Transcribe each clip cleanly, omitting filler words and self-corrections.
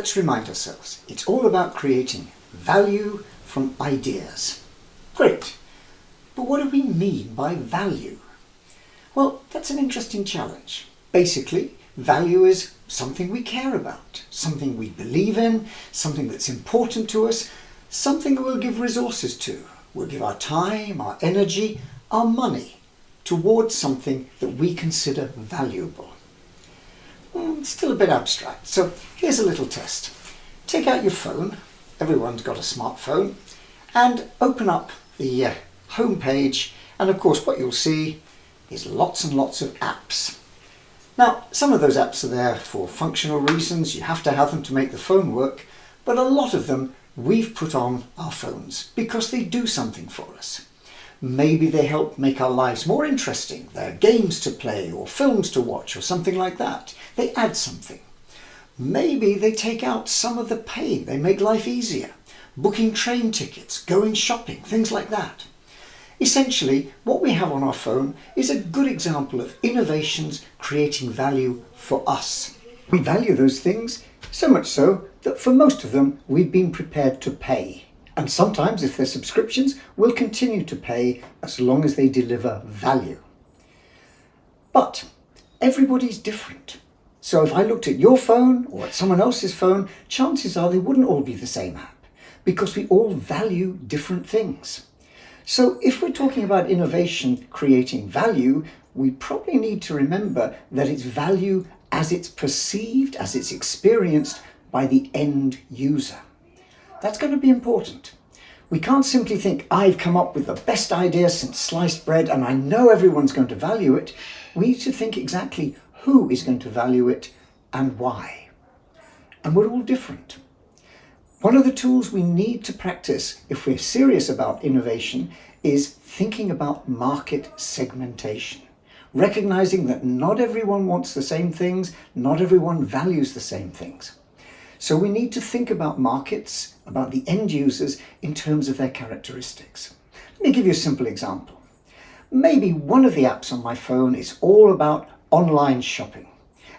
let's remind ourselves, it's all about creating value from ideas. Great, but what do we mean by value? Well, that's an interesting challenge. Basically, value is something we care about, something we believe in, something that's important to us, something that we'll give resources to. We'll give our time, our energy, our money towards something that we consider valuable. Still a bit abstract, so here's a little test. Take out your phone, everyone's got a smartphone, and open up the home page, and of course what you'll see is lots and lots of apps. Now, some of those apps are there for functional reasons, you have to have them to make the phone work, but a lot of them we've put on our phones because they do something for us. Maybe they help make our lives more interesting. They're games to play or films to watch or something like that. They add something. Maybe they take out some of the pain. They make life easier. Booking train tickets, going shopping, things like that. Essentially, what we have on our phone is a good example of innovations creating value for us. We value those things so much so that for most of them we've been prepared to pay. And sometimes, if they're subscriptions, we'll continue to pay as long as they deliver value. But everybody's different. So if I looked at your phone or at someone else's phone, chances are they wouldn't all be the same app because we all value different things. So if we're talking about innovation creating value, we probably need to remember that it's value as it's perceived, as it's experienced by the end user. That's going to be important. We can't simply think, I've come up with the best idea since sliced bread and I know everyone's going to value it. We need to think exactly who is going to value it and why. And we're all different. One of the tools we need to practice if we're serious about innovation is thinking about market segmentation. Recognizing that not everyone wants the same things, not everyone values the same things. So we need to think about markets, about the end users in terms of their characteristics. Let me give you a simple example. Maybe one of the apps on my phone is all about online shopping.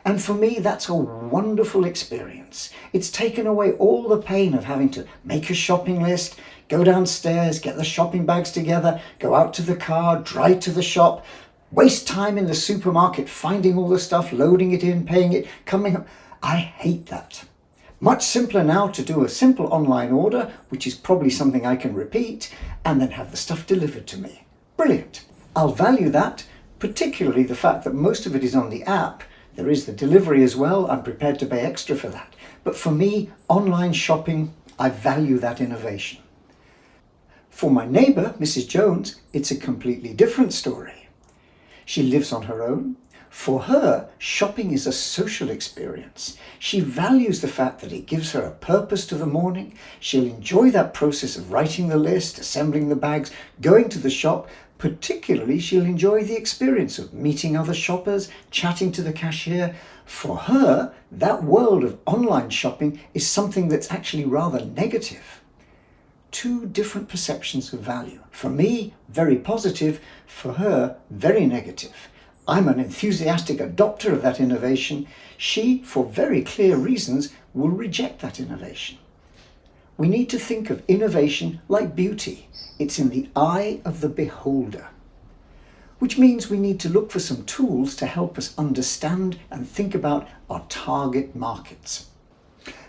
And for me, that's a wonderful experience. It's taken away all the pain of having to make a shopping list, go downstairs, get the shopping bags together, go out to the car, drive to the shop, waste time in the supermarket finding all the stuff, loading it in, paying it, coming up. I hate that. Much simpler now to do a simple online order, which is probably something I can repeat, and then have the stuff delivered to me. Brilliant. I'll value that, particularly the fact that most of it is on the app. There is the delivery as well. I'm prepared to pay extra for that. But for me, online shopping, I value that innovation. For my neighbour, Mrs. Jones, it's a completely different story. She lives on her own. For her, shopping is a social experience. She values the fact that it gives her a purpose to the morning. She'll enjoy that process of writing the list, assembling the bags, going to the shop. Particularly, she'll enjoy the experience of meeting other shoppers, chatting to the cashier. For her, that world of online shopping is something that's actually rather negative. Two different perceptions of value. For me, very positive. For her, very negative. I'm an enthusiastic adopter of that innovation. She, for very clear reasons, will reject that innovation. We need to think of innovation like beauty. It's in the eye of the beholder. Which means we need to look for some tools to help us understand and think about our target markets.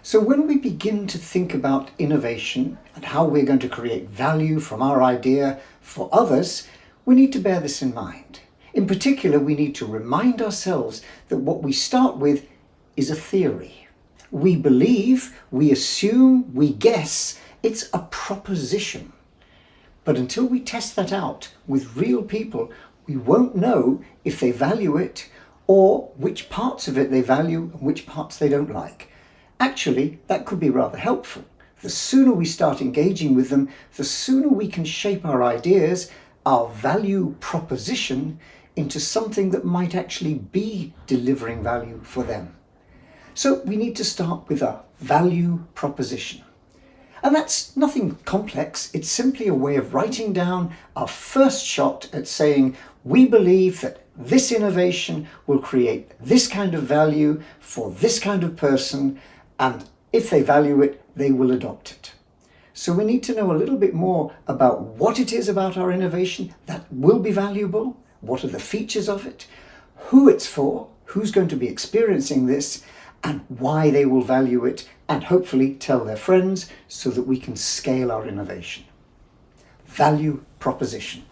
So when we begin to think about innovation and how we're going to create value from our idea for others, we need to bear this in mind. In particular, we need to remind ourselves that what we start with is a theory. We believe, we assume, we guess it's a proposition. But until we test that out with real people, we won't know if they value it or which parts of it they value and which parts they don't like. Actually, that could be rather helpful. The sooner we start engaging with them, the sooner we can shape our ideas, our value proposition, into something that might actually be delivering value for them. So we need to start with a value proposition. And that's nothing complex. It's simply a way of writing down our first shot at saying, we believe that this innovation will create this kind of value for this kind of person, and If they value it, they will adopt it. So we need to know a little bit more about what it is about our innovation that will be valuable, what are the features of it, who it's for, who's going to be experiencing this, and why they will value it, and hopefully tell their friends so that we can scale our innovation. Value proposition.